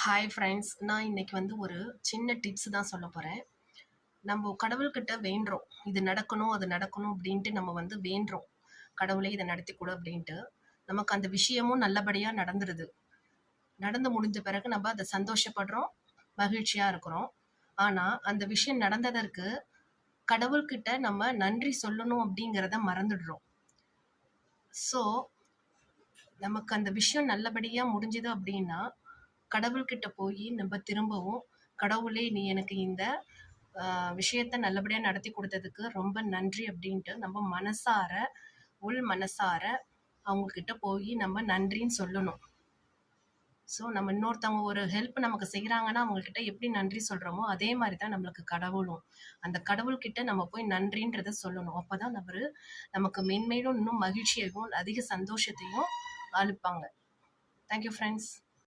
Hi friends. நான் இன்னைக்கு ஒரு சின்ன டிப்ஸ் தான் சொல்ல போறேன். நம்ம கடவுள்கிட்ட வேண்டுறோம். இது நடக்கணும், அது நடக்கணும் அப்படின்ட்டு நம்ம வேண்டுறோம். கடவுளே இத நடத்தி குடு அப்படின்ட்டு. நமக்கு அந்த விஷயமும் நல்லபடியா நடந்துருது. நடந்து முடிஞ்ச பிறகு நம்ம அத சந்தோஷப்படுறோம், மகிழ்ச்சியா இருக்கிறோம். ஆனா, அந்த விஷயம் நடந்ததற்கு கடவுள்கிட்ட நம்ம நன்றி சொல்லணும் அப்படிங்கிறத மறந்துடுறோம். ஸோ, நமக்கு அந்த விஷயம் நல்லபடியா முடிஞ்சுது அப்படின்னா, கடவுள்கிட்ட போயி நம்ம திரும்பவும், "கடவுளே நீ எனக்கு இந்த விஷயத்த நல்லபடியா நடத்தி குடுத்ததுக்கு ரொம்ப நன்றி" அப்படின்ட்டு நம்ம மனசார, உள் மனசார அவங்க கிட்ட போயி நம்ம நன்றின்னு சொல்லணும். ஸோ நம்ம இன்னொருத்தவங்க ஒரு ஹெல்ப் நமக்கு செய்றாங்கன்னா, அவங்க கிட்ட எப்படி நன்றி சொல்றோமோ, அதே மாரி தான் நம்மளுக்கு கடவுளும். அந்த கடவுள்கிட்ட நம்ம போய் நன்றின்றத சொல்லணும். அப்பதான் நமக்கு மென்மேலும் இன்னும் மகிழ்ச்சியையும், அதிக சந்தோஷத்தையும் அளிப்பாங்க. Thank you friends.